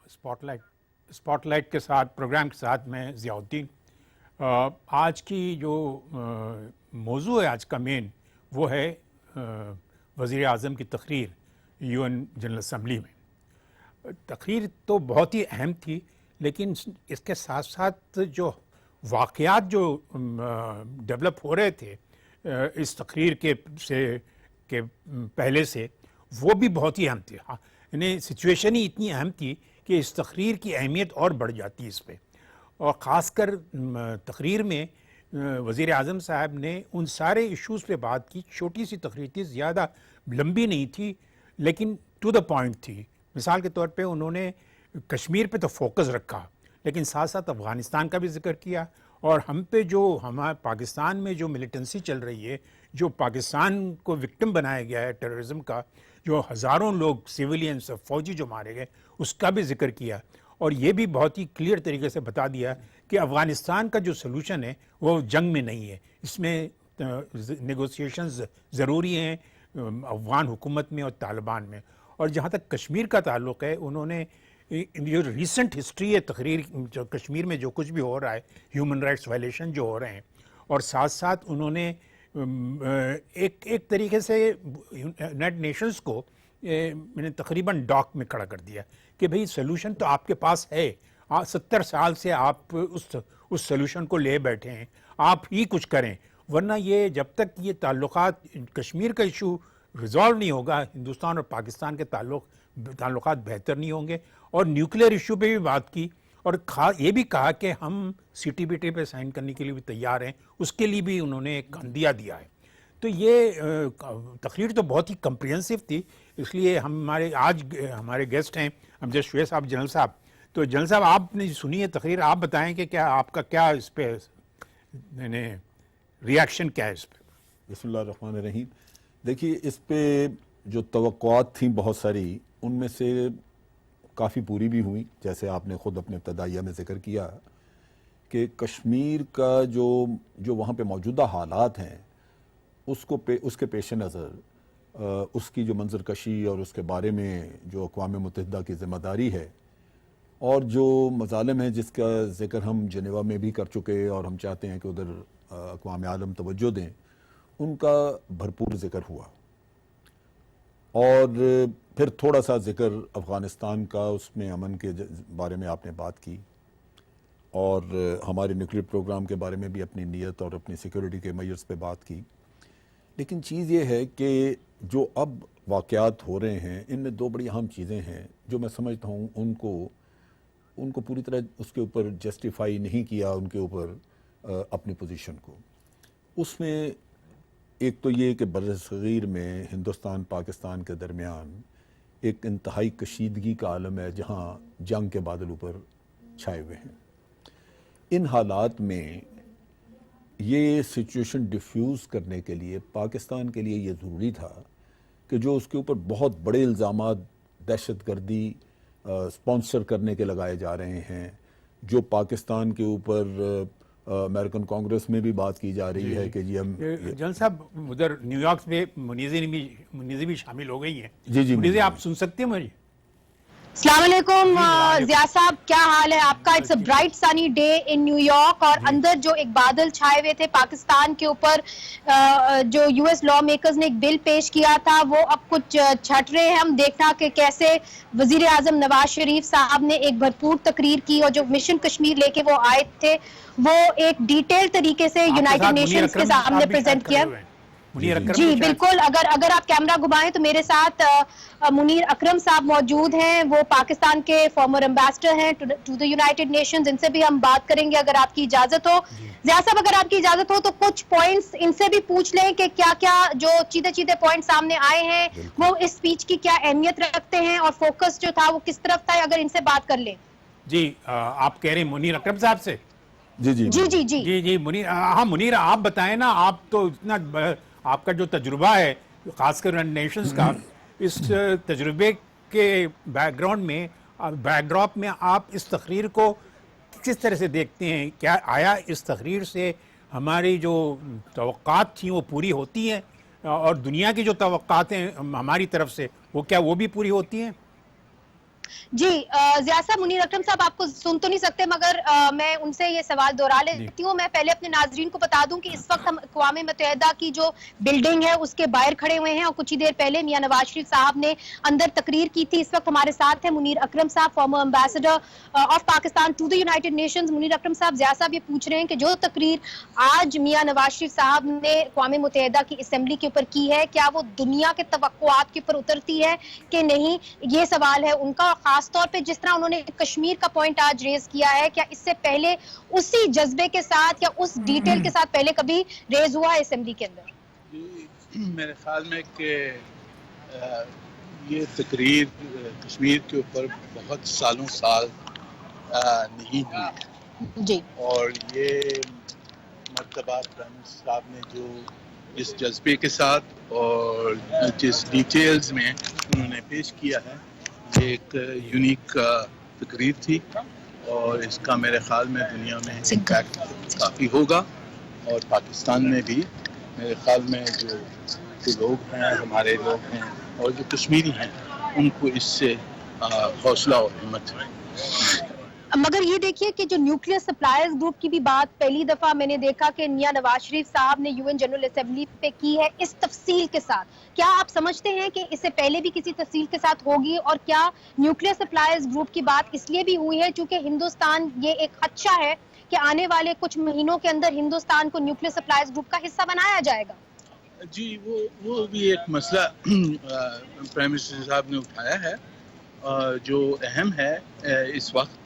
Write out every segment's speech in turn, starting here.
Spot light کے ساتھ programme کے ساتھ میں ضیاء الدین. آج کی جو موضوع ہے آج کا مین وہ ہے وزیر اعظم کی تقریر یو این جنرل اسمبلی میں. تقریر تو بہت ہی اہم تھی، لیکن اس کے ساتھ ساتھ جو واقعات جو ڈیولپ ہو رہے تھے اس تقریر کے پہلے سے، وہ بھی بہت ہی اہم تھی. یعنی سچویشن ہی اتنی اہم تھی کہ اس تقریر کی اہمیت اور بڑھ جاتی ہے اس پہ. اور خاص کر تقریر میں وزیر اعظم صاحب نے ان سارے ایشوز پہ بات کی. چھوٹی سی تقریر تھی، زیادہ لمبی نہیں تھی، لیکن ٹو دا پوائنٹ تھی. مثال کے طور پہ انہوں نے کشمیر پہ تو فوکس رکھا، لیکن ساتھ ساتھ افغانستان کا بھی ذکر کیا، اور ہم پہ جو ہمارے پاکستان میں جو ملیٹنسی چل رہی ہے، جو پاکستان کو وکٹم بنایا گیا ہے ٹیررزم کا، جو ہزاروں لوگ سیولینز فوجی جو مارے گئے، اس کا بھی ذکر کیا. اور یہ بھی بہت ہی کلیئر طریقے سے بتا دیا کہ افغانستان کا جو سلوشن ہے وہ جنگ میں نہیں ہے، اس میں نیگوسیشنز ضروری ہیں افغان حکومت میں اور طالبان میں. اور جہاں تک کشمیر کا تعلق ہے، انہوں نے جو ریسنٹ ہسٹری ہے تقریر، جو کشمیر میں جو کچھ بھی ہو رہا ہے، ہیومن رائٹس وائلیشن جو ہو رہے ہیں، اور ساتھ ساتھ انہوں نے ایک طریقے سے یونائٹڈ نیشنز کو تقریباً ڈاک میں کھڑا کر دیا کہ بھئی سلوشن تو آپ کے پاس ہے، 70 سال سے آپ اس سلوشن کو لے بیٹھے ہیں، آپ ہی کچھ کریں، ورنہ یہ جب تک یہ تعلقات کشمیر کا ایشو ریزالو نہیں ہوگا، ہندوستان اور پاکستان کے تعلقات بہتر نہیں ہوں گے. اور نیوکلیئر ایشو پہ بھی بات کی، اور یہ بھی کہا کہ ہم سی ٹی بی ٹی پہ سائن کرنے کے لیے بھی تیار ہیں، اس کے لیے بھی انہوں نے ایک عندیہ دیا ہے. تو یہ تقریر تو بہت ہی کمپریہنسو تھی. اس لیے آج ہمارے گیسٹ ہیں امجد شعیب صاحب، جنرل صاحب. تو جنرل صاحب، آپ نے سنی ہے تقریر، آپ بتائیں کہ کیا آپ کا کیا اس پہ ریاکشن کیا ہے اس پہ؟ بسم اللہ الرحمن الرحیم. دیکھیے، اس پہ جو توقعات تھیں بہت ساری، ان میں سے کافی پوری بھی ہوئی، جیسے آپ نے خود اپنے ابتدائیہ میں ذکر کیا کہ کشمیر کا جو وہاں پہ موجودہ حالات ہیں، اس کے پیش نظر اس کی جو منظر کشی اور اس کے بارے میں جو اقوام متحدہ کی ذمہ داری ہے، اور جو مظالم ہیں جس کا ذکر ہم جنیوا میں بھی کر چکے اور ہم چاہتے ہیں کہ ادھر اقوام عالم توجہ دیں، ان کا بھرپور ذکر ہوا. اور پھر تھوڑا سا ذکر افغانستان کا، اس میں امن کے بارے میں آپ نے بات کی، اور ہمارے نیوکلیئر پروگرام کے بارے میں بھی اپنی نیت اور اپنی سیکورٹی کے میئرز پہ بات کی. لیکن چیز یہ ہے کہ جو اب واقعات ہو رہے ہیں، ان میں دو بڑی اہم چیزیں ہیں جو میں سمجھتا ہوں ان کو پوری طرح اس کے اوپر جسٹیفائی نہیں کیا، ان کے اوپر اپنی پوزیشن کو. اس میں ایک تو یہ کہ بر صغیر میں ہندوستان پاکستان کے درمیان ایک انتہائی کشیدگی کا عالم ہے، جہاں جنگ کے بادل اوپر چھائے ہوئے ہیں. ان حالات میں یہ سچویشن ڈیفیوز کرنے کے لیے پاکستان کے لیے یہ ضروری تھا کہ جو اس کے اوپر بہت بڑے الزامات دہشت گردی سپانسر کرنے کے لگائے جا رہے ہیں، جو پاکستان کے اوپر امریکن کانگریس میں بھی بات کی جا رہی ہے کہ جی ہم جنرل صاحب ادھر نیو یارک میں منیزی بھی شامل ہو گئی ہیں. جی منیزی، آپ سن سکتے ہیں مجھے؟ السلام علیکم ضیاء صاحب، کیا حال ہے آپ کا؟ It's a bright sunny day in New York, اور اندر جو ایک بادل چھائے ہوئے تھے پاکستان کے اوپر، جو یو ایس لا میکرز نے ایک بل پیش کیا تھا، وہ اب کچھ چھٹ رہے ہیں. ہم دیکھنا کہ کیسے وزیر اعظم نواز شریف صاحب نے ایک بھرپور تقریر کی، اور جو مشن کشمیر لے کے وہ آئے تھے وہ ایک ڈیٹیل طریقے سے یونائٹڈ نیشنز کے سامنے پریزنٹ کیا. جی بالکل، اگر آپ کیمرہ گھمائیں تو میرے ساتھ منیر اکرم صاحب موجود ہیں. وہ پاکستان کے فارمر ایمبیسڈر ہیں ٹو دی یونائٹڈ نیشنز. ان سے بھی ہم بات کریں گے اگر آپ کی اجازت ہو. ضیاء صاحب، اگر آپ کی اجازت ہو تو کچھ پوائنٹس ان سے بھی پوچھ لیں کہ کیا کیا جو چیدے پوائنٹ سامنے آئے ہیں وہ اس اسپیچ کی کیا اہمیت رکھتے ہیں، اور فوکس جو تھا وہ کس طرف تھا، اگر ان سے بات کر لیں. جی، آپ کہہ رہے ہیں منیر اکرم صاحب سے؟ جی منیر. ہاں منیر، آپ بتائیں نا، آپ تو اتنا آپ کا جو تجربہ ہے خاص کر نیشنز کا، اس تجربے کے بیک گراؤنڈ میں، بیک ڈراپ میں، آپ اس تقریر کو کس طرح سے دیکھتے ہیں؟ کیا آیا اس تقریر سے ہماری جو توقعات تھیں وہ پوری ہوتی ہیں؟ اور دنیا کی جو توقعات ہیں ہماری طرف سے وہ کیا وہ بھی پوری ہوتی ہیں؟ جی ضیاء صاحب، منیر اکرم صاحب آپ کو سن تو نہیں سکتے مگر میں ان سے یہ سوال دہرا لیتی ہوں. میں پہلے اپنے ناظرین کو بتا دوں کہ اس وقت ہم اقوام متحدہ کی جو بلڈنگ ہے اس کے باہر کھڑے ہوئے ہیں اور کچھ ہی دیر پہلے میاں نواز شریف صاحب نے اندر تقریر کی تھی. اس وقت ہمارے ساتھ ہیں منیر اکرم صاحب، former ambassador of Pakistan to the United Nations. Munir Akram صاحب، ضیاء صاحب یہ پوچھ رہے ہیں کہ جو تقریر آج میاں نواز شریف صاحب نے اقوام متحدہ کی اسمبلی کے اوپر کی ہے، کیا وہ دنیا کے توقعات کے اوپر اترتی ہے کہ نہیں؟ یہ سوال ہے ان کا. خاص طور پہ جس طرح انہوں نے کشمیر کا پوائنٹ آج ریز کیا ہے، کیا اس سے پہلے اسی جذبے کے ساتھ یا اس ڈیٹیل کے ساتھ پہلے کبھی ریز ہوا ہے اسمبلی کے اندر؟ میرے خیال میں کہ یہ تقریر کشمیر کے اوپر بہت سالوں سال نہیں ہوئی ہے جی، اور یہ مرتبہ پرائم منسٹر صاحب نے جو جس جذبے کے ساتھ اور جس ڈیٹیلز میں انہوں نے پیش کیا ہے، یہ ایک یونیک تقریر تھی اور اس کا میرے خیال میں دنیا میں امپیکٹ کافی ہوگا. اور پاکستان میں بھی میرے خیال میں جو لوگ ہیں، ہمارے لوگ ہیں اور جو کشمیری ہیں، ان کو اس سے حوصلہ اور ہمت ہے. مگر یہ دیکھیے کہ جو نیوکلیئر سپلائرز گروپ کی بھی بات پہلی دفعہ میں نے دیکھا کہ میاں نواز شریف صاحب نے UN جنرل اسمبلی پہ کی ہے اس تفصیل کے ساتھ. کیا آپ سمجھتے ہیں کہ اس سے پہلے بھی کسی تفصیل کے ساتھ ہوگی؟ اور کیا نیوکلیئر سپلائرز گروپ کی بات اس لیے بھی ہوئی ہے چونکہ ہندوستان یہ ایک خدشہ ہے کہ آنے والے کچھ مہینوں کے اندر ہندوستان کو نیوکلیئر سپلائرز گروپ کا حصہ بنایا جائے گا؟ جی، وہ بھی ایک مسئلہ پرائم منسٹر صاحب نے اٹھایا ہے جو اہم ہے اس وقت.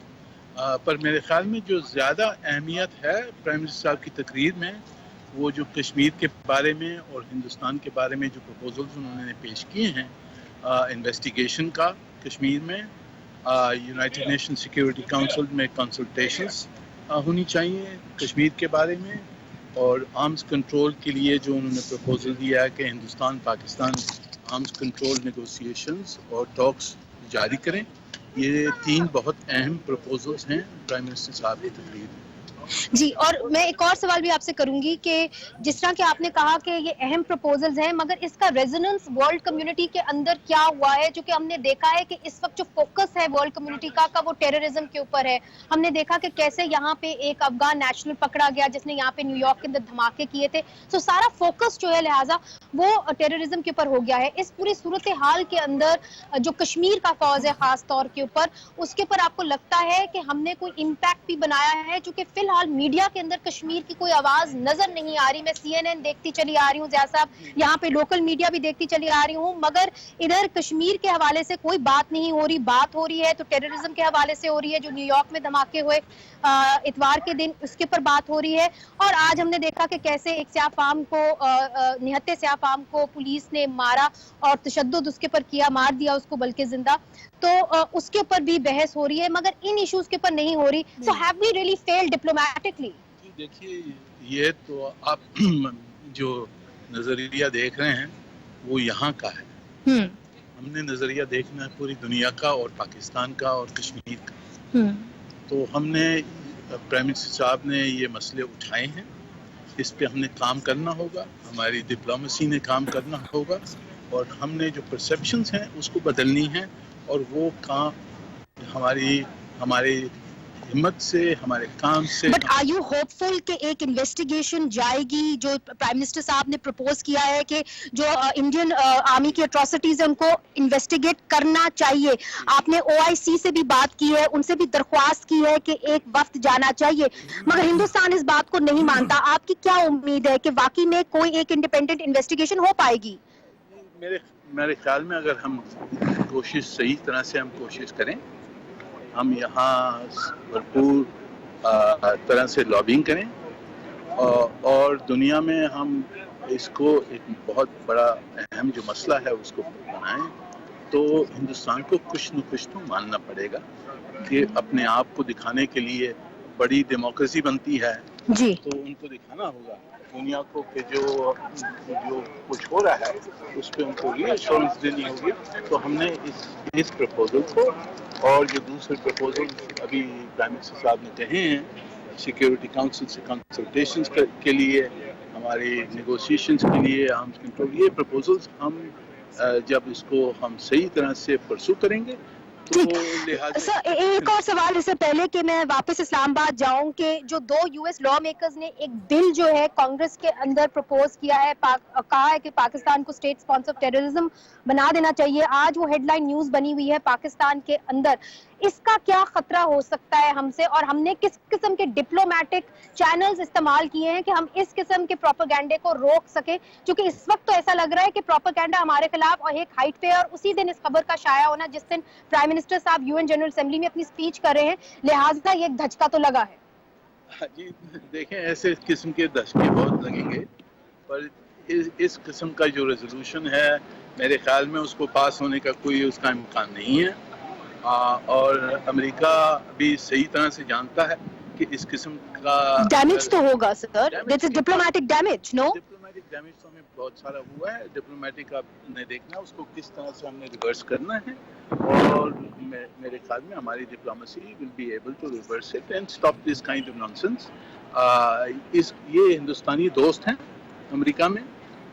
پر میرے خیال میں جو زیادہ اہمیت ہے پرائم منسٹر صاحب کی تقریر میں، وہ جو کشمیر کے بارے میں اور ہندوستان کے بارے میں جو پروپوزلز انہوں نے پیش کیے ہیں، انویسٹیگیشن کا کشمیر میں، یونائٹڈ نیشن سیکیورٹی کونسل میں کنسلٹیشنز ہونی چاہیے کشمیر کے بارے میں، اور آرمز کنٹرول کے لیے جو انہوں نے پروپوزل دیا ہے کہ Hindustan Pakistan arms control negotiations اور ٹاکس جاری کریں. یہ 3 بہت اہم پروپوزلز ہیں پرائم منسٹر صاحب کی تقریر میں. جی، اور میں ایک اور سوال بھی آپ سے کروں گی کہ جس طرح کہ آپ نے کہا کہ یہ اہم پروپوزلز ہیں، مگر اس کا ریزوننس ورلڈ کمیونٹی کے اندر کیا ہوا ہے؟ چونکہ ہم نے دیکھا ہے کہ اس وقت جو فوکس ہے ورلڈ کمیونٹی کا وہ ٹیررزم کے اوپر ہے. ہم نے دیکھا کہ کیسے یہاں پہ ایک افغان نیشنل پکڑا گیا جس نے یہاں پہ نیو یارک کے اندر دھماکے کیے تھے. تو سارا فوکس جو ہے لہٰذا وہ ٹیررزم کے اوپر ہو گیا ہے. اس پوری صورتحال کے اندر جو کشمیر کا کاز ہے خاص طور کے اوپر، اس کے اوپر آپ کو لگتا ہے کہ ہم نے کوئی امپیکٹ بھی بنایا ہے؟ چونکہ فی الحال میڈیا کے اندر کشمیر کی کوئی آواز نظر نہیں آ رہی. میں CNN دیکھتی چلی آ رہی ہوں ضیاء صاحب، یہاں پہ لوکل میڈیا بھی دیکھتی چلی آ رہی ہوں، مگر ادھر کشمیر کے حوالے سے کوئی بات نہیں ہو رہی. بات ہو رہی ہے تو ٹیررزم کے حوالے سے ہو رہی ہے، جو نیو یارک میں دھماکے ہوئے اتوار کے دن، اس کے اوپر بات ہو رہی ہے. اور آج ہم نے دیکھا کہ کیسے ایک سیاہ فام کو نہتے سیاہ فام کو پولیس نے مارا اور تشدد اس کے اوپر کیا، مار دیا اس کو بلکہ زندہ. تو اس کے اوپر بھی بحث ہو رہی ہے مگر ان ایشوز کے اوپر نہیں ہو رہی. So have we really failed diplomatically? دیکھیے، یہ تو آپ جو نظریہ دیکھ رہے ہیں وہ یہاں کا ہے. ہم نے نظریہ دیکھنا ہے پوری دنیا کا اور پاکستان کا اور کشمیر کا. تو ہم نے پرائم منسٹر صاحب نے یہ مسئلے اٹھائے ہیں، اس پہ ہم نے کام کرنا ہوگا، ہماری ڈپلومیسی نے کام کرنا ہوگا، اور ہم نے جو پرسیپشنز ہیں اس کو بدلنی ہیں، اور وہ کام ہمارے ہمت سے، ہمارے کام سے. بٹ آر یو ہوپ فل کہ ایک انویسٹیگیشن جائے گی؟ جو پرائم منسٹر صاحب نے پرپوز کیا ہے کہ جو انڈین آرمی کی اٹراسٹیز ہیں ان کو انویسٹیگیٹ کرنا چاہیے. آپ نے OIC سے بھی بات کی ہے، ان سے بھی درخواست کی ہے کہ ایک وفد جانا چاہیے، مگر ہندوستان اس بات کو نہیں مانتا. آپ کی کیا امید ہے کہ واقعی میں کوئی ایک انڈیپینڈنٹ انویسٹیگیشن ہو پائے گی؟ میرے خیال میں اگر ہم کوشش صحیح طرح سے کوشش کریں، ہم یہاں بھرپور طرح سے لابنگ کریں اور دنیا میں ہم اس کو ایک بہت بڑا اہم جو مسئلہ ہے اس کو بنائیں، تو ہندوستان کو کچھ نہ کچھ تو ماننا پڑے گا کہ اپنے آپ کو دکھانے کے لیے بڑی ڈیموکریسی بنتی ہے جی، تو ان کو دکھانا ہوگا دنیا کو کہ جو کچھ ہو رہا ہے اس پہ ان کو ری ایشورنس دینی ہوگی. تو ہم نے اس پرپوزل کو اور جو دوسرے پرپوزل ابھی پرائم منسٹر صاحب نے کہے ہیں سیکیورٹی کونسل سے کنسلٹیشنز کے لیے ہماری نیگوشیشنز کے لیے آرمز کنٹرول، یہ پرپوزلز ہم جب اس کو ہم صحیح طرح سے پرسو کریں گے تو لہٰذا سر ایک اور سوال اس سے پہلے کہ میں واپس اسلام آباد جاؤں کہ جو 2 US لا میکرز نے ایک بل جو ہے کانگریس کے اندر پروپوز کیا ہے، کہا ہے کہ پاکستان کو اسٹیٹ اسپانسر ٹیررزم بنا دینا چاہیے، آج وہ ہیڈ لائن نیوز بنی ہوئی ہے پاکستان کے اندر، اس کا کیا خطرہ ہو سکتا ہے ہم سے، اور ہم نے کس قسم کے ڈپلومیٹک چینلز استعمال کیے ہیں کہ ہم اس قسم کے پروپیگنڈے کو روک سکیں؟ کیونکہ اس وقت تو ایسا لگ رہا ہے کہ پروپیگنڈا ہمارے خلاف اور ایک ہائٹ پہ، اور اسی دن اس خبر کا شائع ہونا جس دن پرائم منسٹر صاحب UN جنرل اسمبلی میں اپنی سپیچ کر رہے ہیں، لہٰذا یہ ایک دھچکا تو لگا ہے۔ جی دیکھیں ایسے قسم کے دھچکے بہت لگیں گے، پر اس قسم کا جو ریزولوشن ہے میرے خیال میں اس کو پاس ہونے کا کوئی اس کا امکان نہیں ہے، اور امریکہ بھی صحیح طرح سے جانتا ہے کہ اس قسم کا ڈیمیج تو ہوگا سر، دس از ڈپلومیٹک ڈیمیج، نو؟ ڈپلومیٹک ڈیمیج تو ہمیں بہت سارا ہوا ہے، ڈپلومیٹک آپ نے دیکھنا اس کو کس طرح سے ہم نے ریورس کرنا ہے، اور میرے خیال میں ہماری diplomacy will be able to reverse it and stop this kind of nonsense. یہ ہندوستانی دوست ہیں امریکہ میں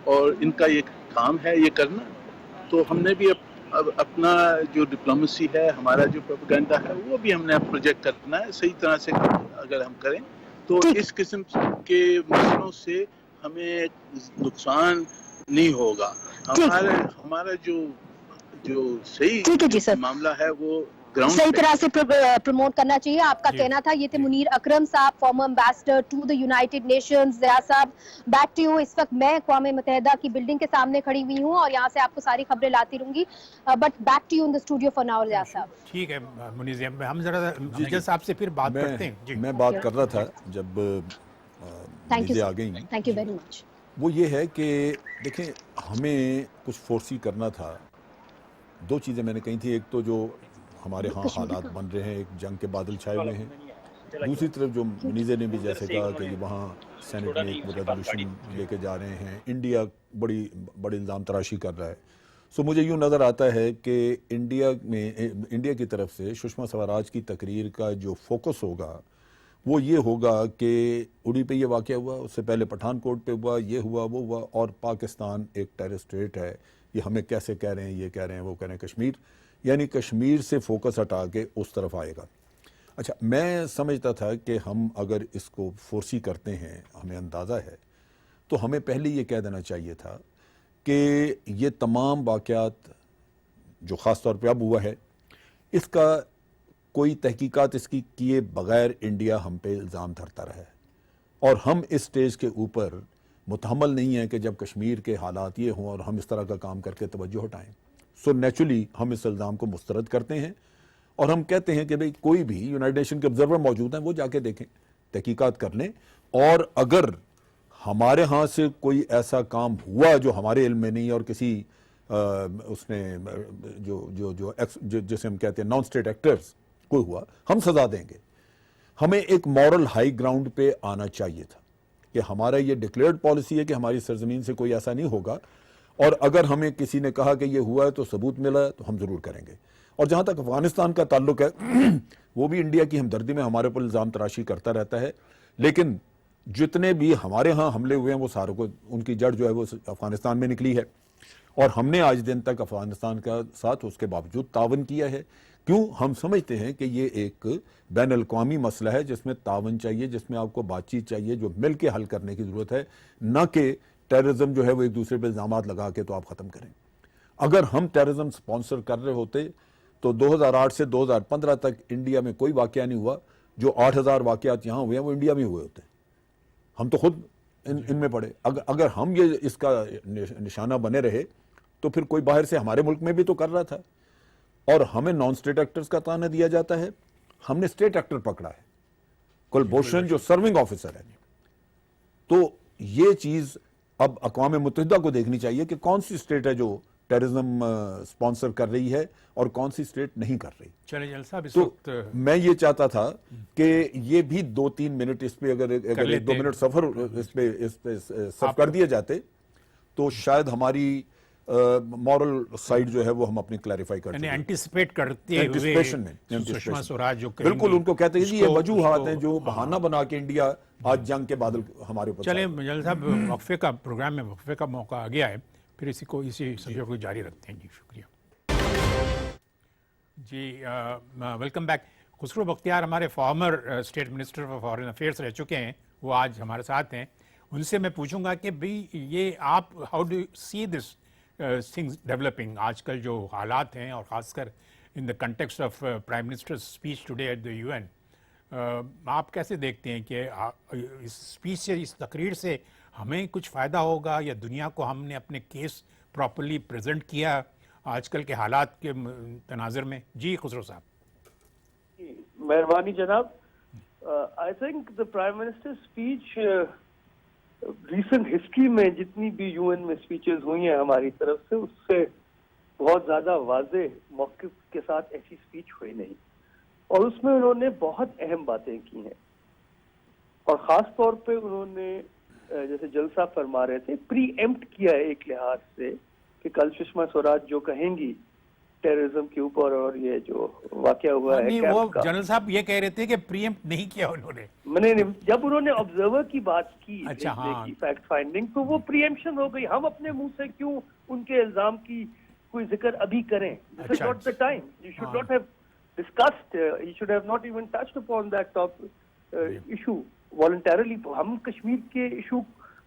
اور ان کا یہ کام ہے یہ کرنا، تو ہم نے بھی اپنا جو ڈپلومیسی ہے، ہمارا جو پروپیگنڈا ہے، وہ بھی ہم نے پروجیکٹ کرنا ہے صحیح طرح سے۔ اگر ہم کریں تو اس قسم کے مسئلوں سے ہمیں نقصان نہیں ہوگا، ہمارا جو صحیح معاملہ ہے وہ صحیح طرح سے پروموٹ کرنا چاہیے، آپ کا کہنا تھا۔ یہ تھے منیر اکرم صاحب، former ambassador to the United Nations. Zia صاحب بیک ٹو یو۔ اس وقت میں اقوام متحدہ کی بلڈنگ کے سامنے کھڑی ہوئی ہوں اور یہاں سے آپ کو ساری خبریں لاتی رہوں گی، but back to you in the studio for now Zia صاحب۔ ٹھیک ہے منیر صاحب، ہم ذرا جج صاحب سے پھر بات کرتے ہیں۔ میں بات کر رہا تھا جب نیزیں آ گئیں، تھینک یو ویری مچ۔ وہ یہ ہے کہ دیکھیں ہمیں کچھ فورسی کرنا تھا۔ 2 چیزیں میں نے کہی تھی، ایک تو جو ہمارے ہاں حالات بن رہے ہیں، ایک جنگ کے بادل چھائے ہوئے ہیں، دوسری طرف جو منیزے نے بھی جیسے کہا کہ وہاں سینٹ میں ایک ریزولوشن لے کے جا رہے ہیں، انڈیا بڑی الزام تراشی کر رہا ہے۔ سو مجھے یوں نظر آتا ہے کہ انڈیا کی طرف سے سشما سوراج کی تقریر کا جو فوکس ہوگا وہ یہ ہوگا کہ اڑی پہ یہ واقعہ ہوا، اس سے پہلے پٹھان کوٹ پہ ہوا، یہ ہوا وہ ہوا، اور پاکستان ایک ٹیررسٹ اسٹیٹ ہے، یہ ہمیں کیسے کہہ رہے ہیں، یہ کہہ رہے ہیں، وہ کہہ رہے ہیں کشمیر، یعنی کشمیر سے فوکس ہٹا کے اس طرف آئے گا۔ اچھا، میں سمجھتا تھا کہ ہم اگر اس کو فورسی کرتے ہیں، ہمیں اندازہ ہے، تو ہمیں پہلے یہ کہہ دینا چاہیے تھا کہ یہ تمام واقعات جو خاص طور پہ اب ہوا ہے، اس کا کوئی تحقیقات اس کی کیے بغیر انڈیا ہم پہ الزام دھرتا رہا ہے، اور ہم اس سٹیج کے اوپر متحمل نہیں ہیں کہ جب کشمیر کے حالات یہ ہوں اور ہم اس طرح کا کام کر کے توجہ ہٹائیں۔ سو نیچرلی ہم اس الزام کو مسترد کرتے ہیں اور ہم کہتے ہیں کہ بھئی کوئی بھی یونائٹڈ نیشن کے آبزرور موجود ہیں، وہ جا کے دیکھیں، تحقیقات کر لیں، اور اگر ہمارے ہاں سے کوئی ایسا کام ہوا جو ہمارے علم میں نہیں اور کسی اس نے جسے ہم کہتے ہیں نان اسٹیٹ ایکٹرز کوئی ہوا، ہم سزا دیں گے۔ ہمیں ایک مورل ہائی گراؤنڈ پہ آنا چاہیے تھا کہ ہمارا یہ ڈکلیئرڈ پالیسی ہے کہ ہماری سرزمین سے کوئی ایسا نہیں ہوگا، اور اگر ہمیں کسی نے کہا کہ یہ ہوا ہے تو ثبوت ملا ہے تو ہم ضرور کریں گے۔ اور جہاں تک افغانستان کا تعلق ہے، وہ بھی انڈیا کی ہمدردی میں ہمارے پر الزام تراشی کرتا رہتا ہے، لیکن جتنے بھی ہمارے ہاں حملے ہوئے ہیں وہ ساروں کو ان کی جڑ جو ہے وہ افغانستان میں نکلی ہے، اور ہم نے آج دن تک افغانستان کا ساتھ اس کے باوجود تعاون کیا ہے۔ کیوں؟ ہم سمجھتے ہیں کہ یہ ایک بین الاقوامی مسئلہ ہے جس میں تعاون چاہیے، جس میں آپ کو بات چیت چاہیے، جو مل کے حل کرنے کی ضرورت ہے، نہ کہ ٹیررزم جو ہے وہ ایک دوسرے پہ الزامات لگا کے تو آپ ختم کریں۔ اگر ہم ٹیررزم سپانسر کر رہے ہوتے تو 2008 سے 2015 تک انڈیا میں کوئی واقعہ نہیں ہوا، جو 8000 واقعات یہاں ہوئے ہیں وہ انڈیا میں ہوئے ہوتے ہیں، ہم تو خود ان میں پڑے۔ اگر ہم یہ اس کا نشانہ بنے رہے تو پھر کوئی باہر سے ہمارے ملک میں بھی تو کر رہا تھا، اور ہمیں نان اسٹیٹ ایکٹرز کا تانا دیا جاتا ہے، ہم نے اسٹیٹ ایکٹر پکڑا ہے، کلبھوشن جو سرونگ آفیسر ہے۔ تو یہ چیز اب اقوام متحدہ کو دیکھنی چاہیے کہ کون سی اسٹیٹ ہے جو ٹیررزم سپانسر کر رہی ہے اور کون سی اسٹیٹ نہیں کر رہی۔ چلیں جل صاحب، اس تو وقت میں یہ چاہتا تھا کہ یہ بھی 2-3 منٹ اس پہ اگر 1-2 منٹ سفر اس پہ صرف کر دیے جاتے تو شاید ہماری مورل سائڈ جو ہے وہ ہم اپنی کلیریفائی کرتے یعنی ہیں اینٹیسپیٹ کرتے ہوئے Anticipation میں سشما سوراج جو کہیں بالکل گی ان کو کہتے ہیں اس جی یہ کو- وجوہات اس ہیں کو- جو بہانہ بنا کے انڈیا آج جنگ کے بادل ہمارے اوپر چلیں جلال صاحب وقفے کا پروگرام میں وقفے کا موقع آ گیا ہے، پھر اسی سبجیکٹ کو جاری رکھتے ہیں. جی شکریہ. جی ویلکم بیک. خسرو بختیار ہمارے former state minister of foreign affairs رہ چکے ہیں، وہ آج ہمارے ساتھ ہیں. ان سے میں پوچھوں گا کہ بھئی یہ آپ how do see this things developing, آج کل جو حالات ہیں اور خاص کر in the context of prime minister speech today at the UN، آپ کیسے دیکھتے ہیں کہ اس اسپیچ سے، اس تقریر سے ہمیں کچھ فائدہ ہوگا یا دنیا کو ہم نے اپنے کیس پراپرلی پریزنٹ کیا آج کل کے حالات کے تناظر میں؟ جی خسرو صاحب. مہربانی جناب. I think the prime minister speech recent history میں جتنی بھی UN میں اسپیچز ہوئی ہیں ہماری طرف سے، اس سے بہت زیادہ واضح موقف کے ساتھ ایسی اسپیچ ہوئی نہیں، اور اس میں انہوں نے بہت اہم باتیں کی ہیں، اور خاص طور پہ انہوں نے جیسے جلسہ فرما رہے تھے پری ایمپٹ کیا ہے ایک لحاظ سے کہ کل سشما سوراج جو کہیں گی ٹیررزم کے اوپر اور یہ جو واقعہ ہوا ہے نہیں، وہ کیمپ کا، جنرل صاحب یہ کہہ رہے تھے کہ پری ایمپٹ نہیں کیا انہوں نے. جب انہوں نے آبزرور کی بات کی اچھا، ہاں. کی فیکٹ فائنڈنگ، تو وہ پری ایمپشن ہو گئی. ہم اپنے منہ سے کیوں ان کے الزام کی کوئی ذکر ابھی کریں؟ This is not the time. You should not have discussed, you should have not even touched upon that issue voluntarily. ہم کشمیر کے ایشو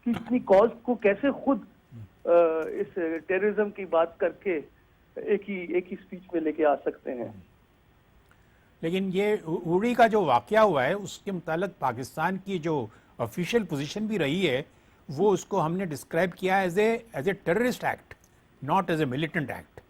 کی اتنی کاز کو کیسے خود اس ٹیررزم کی بات کر کے ایک ہی اسپیچ میں لے کے آ سکتے ہیں؟ لیکن یہ اوڑی کا جو واقعہ ہوا ہے اس کے متعلق پاکستان کی جو آفیشیل پوزیشن بھی رہی ہے، وہ اس کو ہم نے ڈسکرائب کیا as a terrorist act, not as a militant act,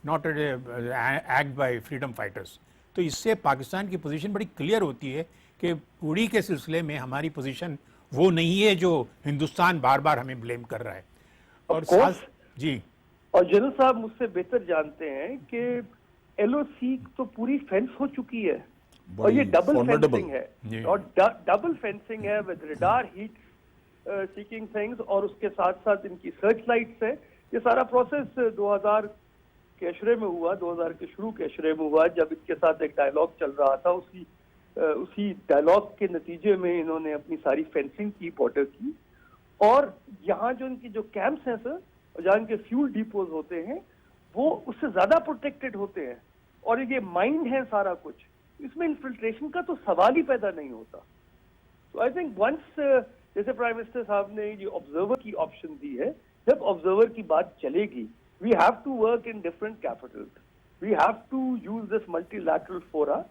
not as a act by freedom fighters. تو اس سے پاکستان کی پوزیشن بڑی کلیئر ہوتی ہے کہ اوڑی کے سلسلے میں ہماری پوزیشن وہ نہیں ہے جو ہندوستان بار بار ہمیں بلیم کر رہا ہے. اور جی، اور جنرل صاحب مجھ سے بہتر جانتے ہیں کہ LOC تو پوری فینس ہو چکی ہے، اور یہ ڈبل فینسنگ ہے، اور ڈبل فینسنگ ہے with radar heat seeking things, اور اس کے ساتھ ساتھ ان کی سرچ لائٹس ہے. یہ سارا پروسیس 2000 کے اشرے میں ہوا، 2000 کے شروع کے اشرے میں ہوا، جب ان کے ساتھ ایک ڈائلاگ چل رہا تھا. اسی ڈائلاگ کے نتیجے میں انہوں نے اپنی ساری فینسنگ کی، بارڈر کی، اور یہاں جو ان کی جو کیمپس ہیں سر، جہاں ان کے فیول ڈیپوز ہوتے ہیں، وہ اس سے زیادہ پروٹیکٹڈ ہوتے ہیں، اور یہ مائنڈ ہے سارا کچھ. اس میں انفلٹریشن کا تو سوال ہی پیدا نہیں ہوتا. تو آئی تھنک ونس جیسے پرائم منسٹر صاحب نے یہ آبزرور کی آپشن دی ہے، جب آبزرور کی بات چلے گی، we have to work in different capitals, we have to use this multilateral fora.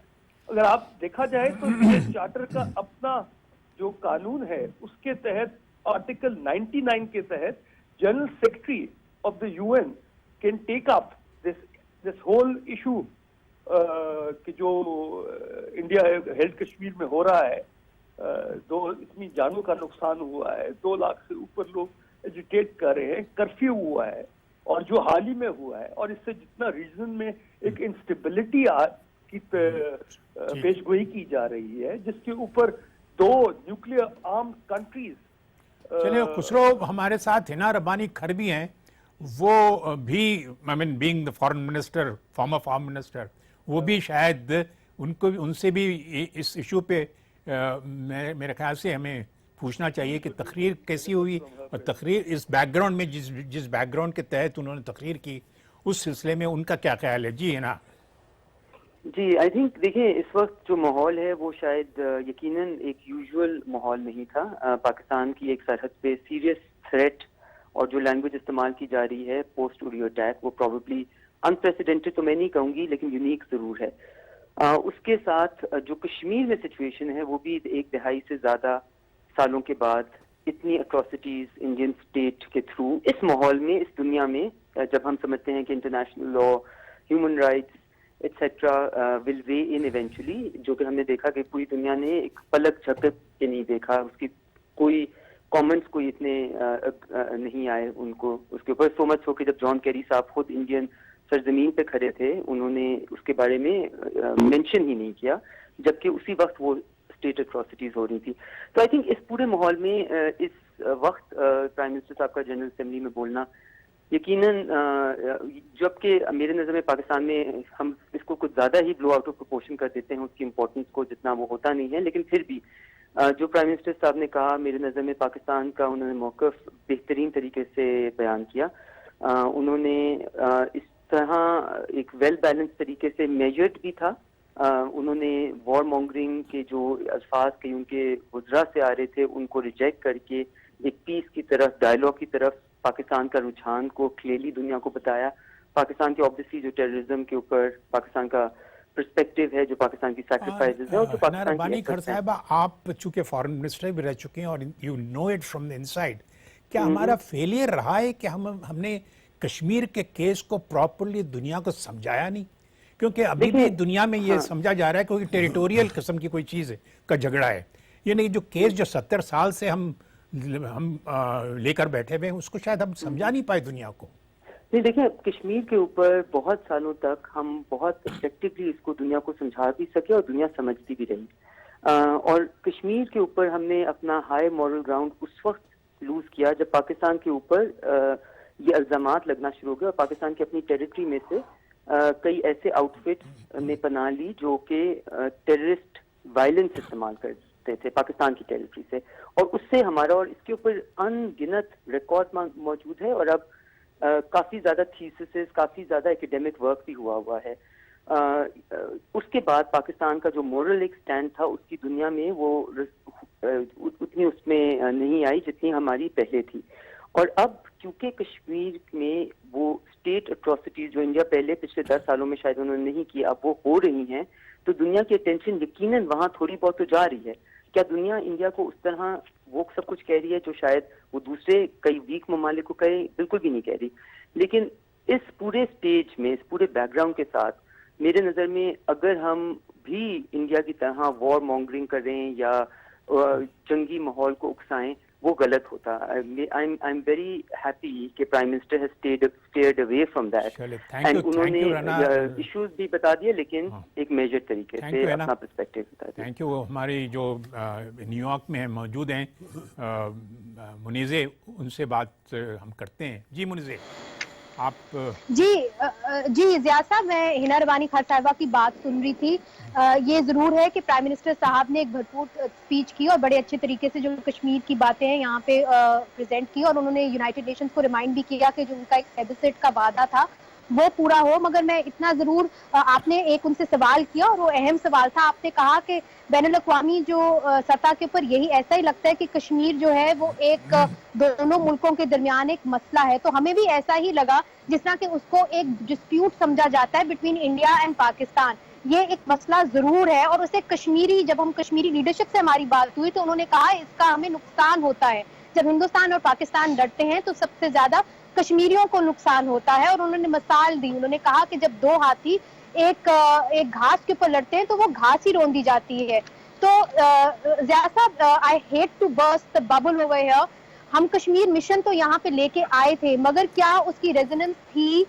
اگر آپ دیکھا جائے تو چارٹر کا اپنا جو قانون ہے، اس کے تحت آرٹیکل 99 کے تحت general secretary of the UN can take up this whole issue کہ جو انڈیا ہیلڈ کشمیر میں ہو رہا ہے. اتنی جانوں کا نقصان ہوا ہے، 2 لاکھ سے اوپر لوگ ایجیٹیٹ کر رہے ہیں، کرفیو ہوا ہے، اور جو حال ہی میں ہوا ہے، اور اس سے جتنا ریجن میں ایک انسٹیبلٹی کی پیش گوئی کی جا رہی ہے، جس کے اوپر 2 نیوکلیئر آرمڈ کنٹریز. چلے خسرو ہمارے ساتھ ہنا ربانی کھر بھی ہیں، وہ بھی being the foreign minister, former form minister, وہ بھی شاید ان سے بھی اس ایشو پہ میرے خیال سے ہمیں پوچھنا چاہیے کہ تقریر کیسی ہوئی، اور تقریر اس بیک گراؤنڈ میں جس بیک گراؤنڈ کے تحت انہوں نے تقریر کی، اس سلسلے میں ان کا کیا خیال ہے. جی ہے نا. جی آئی تھنک دیکھیں اس وقت جو ماحول ہے وہ شاید یقیناً ایک یوزول ماحول نہیں تھا. پاکستان کی ایک سرحد پہ سیریس تھریٹ اور جو لینگویج استعمال کی جا رہی ہے پوسٹ اوڈیو اٹیک، وہ پروبیبلی انپریسیڈنٹڈ تو میں نہیں کہوں گی لیکن یونیک ضرور ہے. اس کے ساتھ جو کشمیر میں سچویشن ہے وہ بھی 1 دہائی سے زیادہ سالوں کے بعد اتنی اٹراسٹیز انڈین اسٹیٹ کے تھرو اس ماحول میں، اس دنیا میں، جب ہم سمجھتے ہیں کہ international law, human rights etcetera will weigh in eventually, جو کہ ہم نے دیکھا کہ پوری دنیا نے ایک پلک جھپک کے نہیں دیکھا، اس کی کوئی کامنٹس کوئی اتنے نہیں آئے ان کو اس کے اوپر. سو مچ ہو کہ جب جان کیری صاحب خود انڈین سرزمین پہ کھڑے تھے، انہوں نے اس کے بارے میں مینشن ہی نہیں کیا، جبکہ اسی وقت وہ اسٹیٹ اٹراسٹیز ہو رہی تھی. تو آئی تھنک اس پورے ماحول میں اس وقت پرائم منسٹر صاحب کا جنرل اسمبلی میں بولنا یقیناً جبکہ میرے نظر میں پاکستان میں ہم اس کو کچھ زیادہ ہی بلو آؤٹ آف پروپورشن کر دیتے ہیں اس کی امپورٹنس کو، جتنا وہ ہوتا نہیں ہے، لیکن پھر بھی جو پرائم منسٹر صاحب نے کہا، میرے نظر میں پاکستان کا انہوں نے موقف بہترین طریقے سے بیان کیا. انہوں نے اس طرح ایک ویل بیلنس طریقے سے میجرڈ بھی تھا. انہوں نے وار مونگرنگ کے جو الفاظ کئی ان کے وزراء سے آ رہے تھے ان کو ریجیکٹ کر کے ایک پیس کی طرف، ڈائیلاگ کی طرف پاکستان کا رجحان کو کلیئرلی دنیا کو بتایا. پاکستان کے آبویسلی جو ٹیررزم کے اوپر پاکستان کا پرسپیکٹیو ہے، جو پاکستان کی سیکریفائسز ہے، اور جو پاکستان بانی کھڑ صاحبہ، آپ چونکہ فارن منسٹر بھی رہ چکے ہیں اور you know it from the inside, کیا ہمارا فیلئر رہا ہے کہ ہم نے کشمیر کے کیس کو پراپرلی دنیا کو سمجھایا نہیں؟ کیونکہ ابھی بھی دنیا میں یہ سمجھا جا رہا ہے کہ ٹیریٹوریل قسم کی کوئی چیز ہے کا جھگڑا ہے. یعنی جو کیس جو 70 سال سے ہم لے کر بیٹھے ہوئے ہیں، اس کو شاید ہم سمجھا نہیں پائے دنیا کو. نہیں، دیکھیں، کشمیر کے اوپر بہت سالوں تک ہم بہت افیکٹولی اس کو دنیا کو سمجھا بھی سکے اور دنیا سمجھتی بھی رہی. اور کشمیر کے اوپر ہم نے اپنا ہائی مورل گراؤنڈ اس وقت لوز کیا جب پاکستان کے اوپر یہ الزامات لگنا شروع ہو گئے اور پاکستان کی اپنی ٹیریٹری میں سے کئی ایسے آؤٹ فٹس نے پناہ لی جو کہ ٹیررسٹ وائلنس استعمال کرتے تھے پاکستان کی ٹیریٹری سے، اور اس سے ہمارا، اور اس کے اوپر ان گنت ریکارڈ موجود ہے، اور اب کافی زیادہ تھیسسز، کافی زیادہ ایکیڈیمک ورک بھی ہوا ہے. اس کے بعد پاکستان کا جو مورل ایک سٹینڈ تھا، اس کی دنیا میں وہ اتنی اس میں نہیں آئی جتنی ہماری پہلے تھی. اور اب کیونکہ کشمیر میں وہ اسٹیٹ اٹراسٹیز جو انڈیا پہلے پچھلے 10 سالوں میں شاید انہوں نے نہیں کی، اب وہ ہو رہی ہیں، تو دنیا کی اٹینشن یقیناً وہاں تھوڑی بہت تو جا رہی ہے. کیا دنیا انڈیا کو اس طرح وہ سب کچھ کہہ رہی ہے جو شاید وہ دوسرے کئی ویک ممالک کو کہے؟ بالکل بھی نہیں کہہ رہی. لیکن اس پورے سٹیج میں، اس پورے بیک گراؤنڈ کے ساتھ، میرے نظر میں اگر ہم بھی انڈیا کی طرح وار مونگرنگ کریں یا جنگی ماحول کو اکسائیں، وہ غلط ہوتا. I'm very happy کہ prime minister has steered away from that. And انہوں نے ایشوز بھی بتا دیے، لیکن ایک میجر طریقے سے اپنا پرسپیکٹیو بتا دیا. Thank you. ہماری جو نیو یارک میں موجود ہیں منیزے، ان سے بات ہم کرتے ہیں. جی منیزے، آپ. جی ضیاء صاحب، میں ہنا ربانی خان صاحبہ کی بات سن رہی تھی. یہ ضرور ہے کہ پرائم منسٹر صاحب نے ایک بھرپور اسپیچ کی اور بڑے اچھے طریقے سے جو کشمیر کی باتیں ہیں یہاں پہ پریزنٹ کی، اور انہوں نے یونائٹڈ نیشنز کو ریمائنڈ بھی کیا کہ جو ان کا ایک ایبسٹ کا وعدہ تھا وہ پورا ہو. مگر میں اتنا ضرور، آپ نے ایک ان سے سوال کیا اور وہ اہم سوال تھا. آپ نے کہا کہ بین الاقوامی جو سطح کے اوپر یہی ایسا ہی لگتا ہے کہ کشمیر جو ہے وہ ایک دونوں ملکوں کے درمیان ایک مسئلہ ہے. تو ہمیں بھی ایسا ہی لگا جس طرح کہ اس کو ایک ڈسپیوٹ سمجھا جاتا ہے بٹوین انڈیا اینڈ پاکستان. یہ ایک مسئلہ ضرور ہے، اور اسے کشمیری، جب ہم کشمیری لیڈرشپ سے ہماری بات ہوئی تو انہوں نے کہا اس کا ہمیں نقصان ہوتا ہے. جب ہندوستان اور پاکستان لڑتے ہیں تو سب سے زیادہ کشمیریوں کو نقصان ہوتا ہے. اور انہوں نے مثال دی، انہوں نے کہا کہ جب دو ہاتھی ایک گھاس کے اوپر لڑتے ہیں تو وہ گھاس ہی روندی جاتی ہے. تو ضیاء صاحب، I hate to burst the bubble over here. ہم کشمیر مشن تو یہاں پہ لے کے آئے تھے، مگر کیا اس کی ریزوننس تھی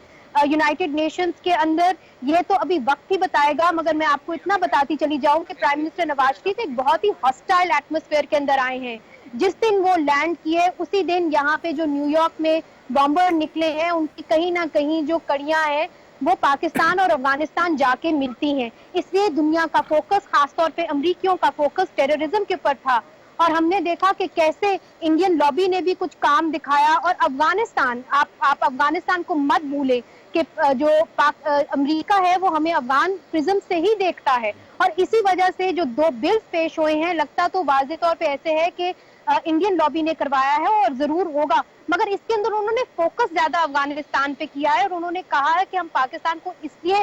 یونائٹڈ نیشنز کے اندر؟ یہ تو ابھی وقت ہی بتائے گا. مگر میں آپ کو اتنا بتاتی چلی جاؤں کہ پرائم منسٹر نواز شریف ایک بہت ہی ہاسٹائل ایٹماسفیئر کے اندر آئے ہیں. جس دن وہ لینڈ کیے اسی دن یہاں پہ جو نیو یارک میں بامبر نکلے ہیں، ان کی کہیں نہ کہیں جو کڑیاں ہیں وہ پاکستان اور افغانستان جا کے ملتی ہیں. اس لیے دنیا کا فوکس، خاص طور پہ امریکیوں کا فوکس ٹیررزم کے اوپر تھا. اور ہم نے دیکھا کہ کیسے انڈین لابی نے بھی کچھ کام دکھایا. اور افغانستان، آپ افغانستان کو مت بھولیں کہ جو امریکہ ہے وہ ہمیں افغان پرزم سے ہی دیکھتا ہے. اور اسی وجہ سے جو دو بلز پیش ہوئے ہیں، لگتا تو واضح طور پہ ایسے ہے کہ انڈین لابی نے کروایا ہے اور ضرور ہوگا، مگر اس کے اندر انہوں نے فوکس زیادہ افغانستان پہ کیا ہے. اور انہوں نے کہا ہے کہ ہم پاکستان کو اس لیے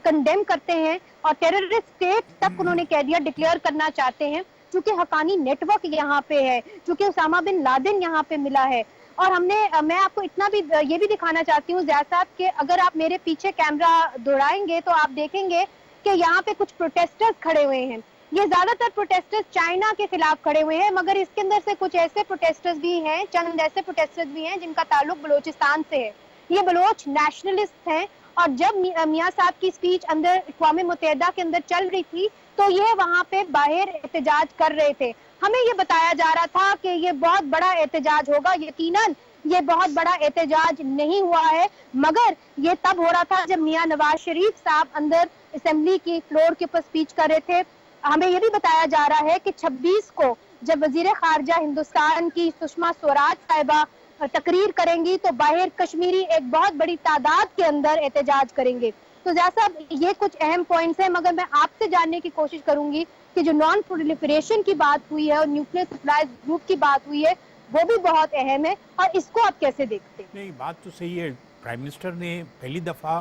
کنڈیم کرتے ہیں اور ٹیررسٹ اسٹیٹ تک انہوں نے کہہ دیا ڈکلیئر کرنا چاہتے ہیں، چونکہ حقانی نیٹ ورک یہاں پہ ہے، چونکہ اسامہ بن لادن یہاں پہ ملا ہے. اور میں آپ کو اتنا بھی یہ بھی دکھانا چاہتی ہوں ضیاء صاحب کہ اگر آپ میرے پیچھے کیمرہ دوڑائیں گے تو آپ دیکھیں گے کہ یہاں پہ کچھ پروٹیسٹرز کھڑے ہوئے ہیں. یہ زیادہ تر پروٹیسٹرز چائنا کے خلاف کھڑے ہوئے ہیں، مگر اس کے اندر سے کچھ ایسے پروٹیسٹرز بھی ہیں، چند ایسے پروٹیسٹرز بھی ہیں جن کا تعلق بلوچستان سے ہے. یہ بلوچ نیشنلسٹ ہیں. اور جب میاں صاحب کی سپیچ اندر اقوام متحدہ کے اندر چل رہی تھی تو یہ وہاں پہ باہر احتجاج کر رہے تھے. ہمیں یہ بتایا جا رہا تھا کہ یہ بہت بڑا احتجاج ہوگا. یقیناً یہ بہت بڑا احتجاج نہیں ہوا ہے، مگر یہ تب ہو رہا تھا جب میاں نواز شریف صاحب اندر اسمبلی کی فلور کے اوپر سپیچ کر رہے تھے۔ ہمیں یہ بھی بتایا جا رہا ہے کہ 26 کو جب وزیر خارجہ ہندوستان کی سشما سوراج صاحبہ تقریر کریں گی تو باہر کشمیری ایک بہت بڑی تعداد کے اندر احتجاج کریں گے۔ تو ضیاء صاحب یہ کچھ اہم پوائنٹس ہیں، مگر میں آپ سے جاننے کی کوشش کروں گی کہ جو نان پرولیفریشن کی بات ہوئی ہے اور نیوکلیئر سپلائز گروپ کی بات ہوئی ہے وہ بھی بہت اہم ہے، اور اس کو آپ کیسے دیکھتے ہیں؟ نہیں، بات تو صحیح ہے۔ پرائم منسٹر نے پہلی دفعہ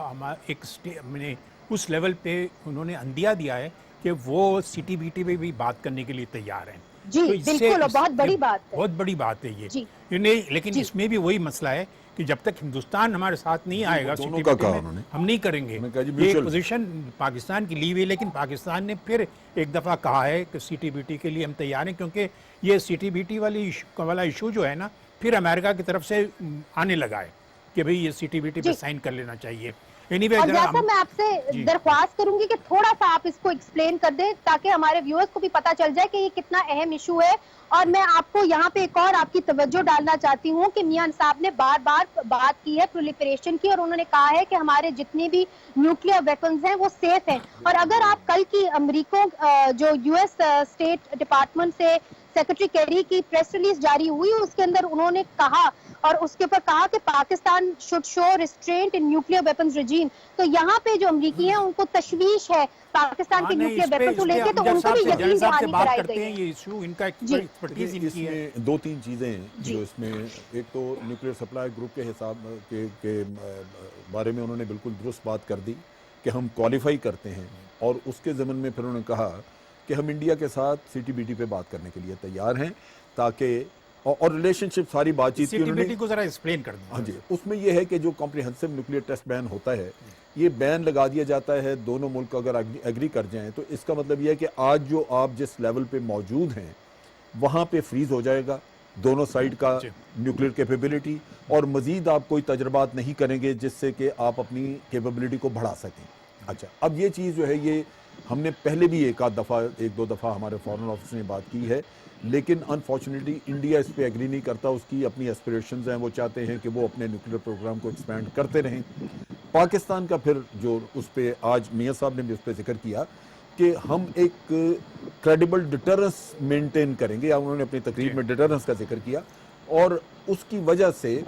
اس لیول پہ انہوں نے اندیا دیا ہے کہ وہ سی ٹی بی ٹی پہ بھی بات کرنے کے لیے تیار ہیں۔ جی تو اس سے بالکل، اور بہت بڑی بات ہے، بہت بڑی بات ہے یہ جی لیکن جی اس میں بھی وہی مسئلہ ہے کہ جب تک ہندوستان ہمارے ساتھ نہیں آئے گا دونوں کا کہا انہوں نے، ہم نہیں کریں گے۔ انہوں نے کہا جی یہ میوچل پوزیشن پاکستان کی لی ہوئی، لیکن پاکستان نے پھر ایک دفعہ کہا ہے کہ سی ٹی بی ٹی کے لیے ہم تیار ہیں، کیونکہ یہ سی ٹی بی ٹی والا ایشو جو ہے نا پھر امریکہ کی طرف سے آنے لگا ہے کہ بھئی یہ سی ٹی بی ٹی پہ سائن کر لینا چاہیے۔ اور جیسا میں آپ سے درخواست کروں گی کہ تھوڑا سا آپ اس کو ایکسپلین کر دیں تاکہ ہمارے ویورز کو بھی پتا چل جائے کہ یہ کتنا اہم ایشو ہے۔ اور میں آپ کو یہاں پہ ایک اور آپ کی توجہ ڈالنا چاہتی ہوں کہ میاں صاحب نے بار بار بات کی ہے پرولیفریشن کی، اور انہوں نے کہا ہے کہ ہمارے جتنے بھی نیوکلیئر ویپنز ہیں وہ سیف ہیں۔ اور اگر آپ کل کی امریکوں جو یو ایس اسٹیٹ ڈپارٹمنٹ سے سیکرٹری کیری کی پریس ریلیز جاری ہوئی، اس کے اندر انہوں نے کہا اور اس کے اوپر کہا کہ Pakistan should show restraint in nuclear weapons regime. تو یہاں پہ جو امریکی ہیں ان کو تشویش ہے پاکستان کے نیوکلیئر ویپنز کو لے کے، تو ان کو بھی یقین دہانی کرائی گئی ہے۔ یہ ایشو ان کا ایکسپرٹیز ان اس کی ہے۔ میں دو تین چیزیں ہیں جو اس میں، ایک تو نیوکلیئر سپلائی گروپ کے حساب کے بارے میں انہوں نے بالکل درست بات کر دی کہ ہم کوالیفائی کرتے ہیں، اور اس کے ضمن میں پھر انہوں نے کہا کہ ہم انڈیا کے ساتھ سی ٹی بی ٹی پہ بات کرنے کے لیے تیار ہیں، تاکہ اور ریلیشن شپ ساری بات چیت سی ٹی بی ٹی کو ذرا ایکسپلین کر دیں۔ ہاں جی، اس میں یہ ہے کہ جو کمپریہنسو نیوکلیئر ٹیسٹ بین ہوتا ہے، یہ بین لگا دیا جاتا ہے، دونوں ملک اگر ایگری کر جائیں تو اس کا مطلب یہ ہے کہ آج جو آپ جس لیول پہ موجود ہیں وہاں پہ فریز ہو جائے گا دونوں سائیڈ کا نیوکلیئر کیپیبلٹی، اور مزید آپ کوئی تجربات نہیں کریں گے جس سے کہ آپ اپنی کیپیبلٹی کو بڑھا سکیں۔ اچھا، اب یہ چیز جو ہے یہ ہم نے پہلے بھی ایک دو دفعہ ہمارے فارن آفس نے بات کی ہے، لیکن انفارچونیٹلی انڈیا اس پہ ایگری نہیں کرتا۔ اس کی اپنی ایسپریشنز ہیں، وہ چاہتے ہیں کہ وہ اپنے نیوکلیئر پروگرام کو ایکسپینڈ کرتے رہیں۔ پاکستان کا پھر جو اس پہ آج میاں صاحب نے بھی اس پہ ذکر کیا کہ ہم ایک کریڈیبل ڈیٹرنس مینٹین کریں گے، یا انہوں نے اپنی تقریر میں ڈیٹرنس کا ذکر کیا، اور اس کی وجہ سے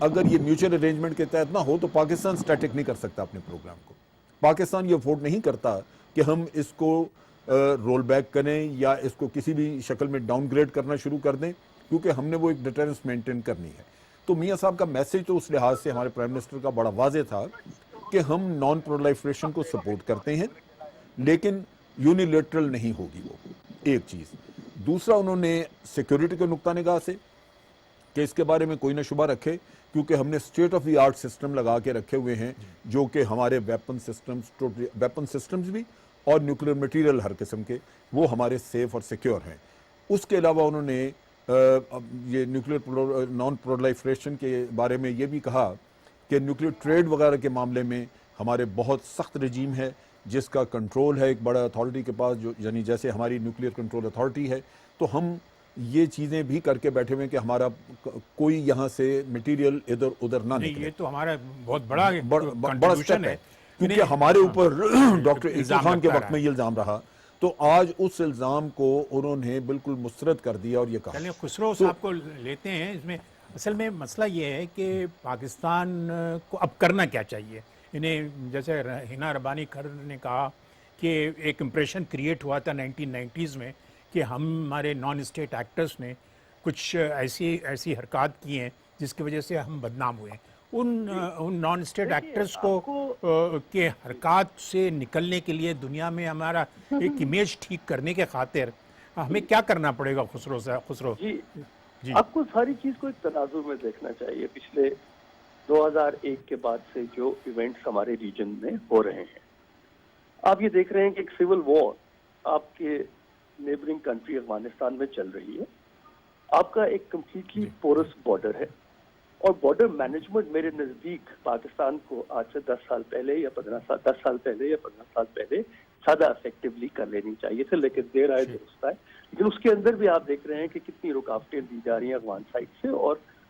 اگر یہ میوچل ارینجمنٹ کے تحت نہ ہو تو پاکستان سٹیٹک نہیں کر سکتا اپنے پروگرام کو۔ پاکستان یہ افورڈ نہیں کرتا کہ ہم اس کو رول بیک کریں یا اس کو کسی بھی شکل میں ڈاؤن گریڈ کرنا شروع کر دیں، کیونکہ ہم نے وہ ایک ڈیٹرنس مینٹین کرنی ہے۔ تو میاں صاحب کا میسج تو اس لحاظ سے ہمارے پرائم منسٹر کا بڑا واضح تھا کہ ہم نان پرولیفریشن کو سپورٹ کرتے ہیں، لیکن یونیلیٹرل نہیں ہوگی وہ، ایک چیز۔ دوسرا، انہوں نے سیکیورٹی کے نقطہ نگاہ سے کہ اس کے بارے میں کوئی نہ شبہ رکھے، کیونکہ ہم نے state of the art system لگا کے رکھے ہوئے ہیں جو کہ ہمارے ویپن سسٹمز بھی اور نیوکلیئر مٹیریل ہر قسم کے وہ ہمارے سیف اور سیکیور ہیں۔ اس کے علاوہ انہوں نے یہ نیوکلیئر نان پرولیفریشن کے بارے میں یہ بھی کہا کہ نیوکلیئر ٹریڈ وغیرہ کے معاملے میں ہمارے بہت سخت رجیم ہے جس کا کنٹرول ہے ایک بڑا اتھارٹی کے پاس، جو یعنی جیسے ہماری نیوکلیئر کنٹرول اتھارٹی ہے۔ تو ہم یہ چیزیں بھی کر کے بیٹھے ہوئے کہ ہمارا کوئی یہاں سے مٹیریل ادھر ادھر نہ نکلے۔ یہ تو ہمارا بہت بڑا سٹیپ ہے، کیونکہ ہمارے اوپر ڈاکٹر عزیز خان کے وقت میں یہ الزام رہا، تو آج اس الزام کو انہوں نے بالکل مسترد کر دیا اور یہ کہا۔ چلیں خسرو صاحب کو لیتے ہیں اس میں۔ اصل میں مسئلہ یہ ہے کہ پاکستان کو اب کرنا کیا چاہیے انہیں، جیسے ہنا ربانی کھر نے کہا کہ ایک امپریشن کریٹ ہوا تھا 1990s میں کہ ہمارے نان اسٹیٹ ایکٹرز نے کچھ ایسی حرکات کی ہیں جس کی وجہ سے ہم بدنام ہوئے ہیں۔ ان نان اسٹیٹ ایکٹرز کو کے حرکات سے نکلنے کے لیے دنیا میں ہمارا ایک امیج ٹھیک کرنے کے خاطر ہمیں کیا کرنا پڑے گا خسرو؟ جی، آپ کو ساری چیز کو ایک تناظر میں دیکھنا چاہیے۔ پچھلے 2001 کے بعد سے جو ایونٹس ہمارے ریجن میں ہو رہے ہیں، آپ یہ دیکھ رہے ہیں کہ ایک سول وار آپ کے نیبرنگ کنٹری افغانستان میں چل رہی ہے، آپ کا ایک کمپلیٹلی پورس بارڈر ہے، اور بارڈر مینجمنٹ میرے نزدیک پاکستان کو آج سے 10 سال پہلے یا 15 سال پہلے زیادہ افیکٹولی کر لینی چاہیے تھے، لیکن دیر آئے درست آئے۔ لیکن اس کے اندر بھی آپ دیکھ رہے ہیں کہ کتنی رکاوٹیں دی جا رہی ہیں افغان سائڈ سے، اور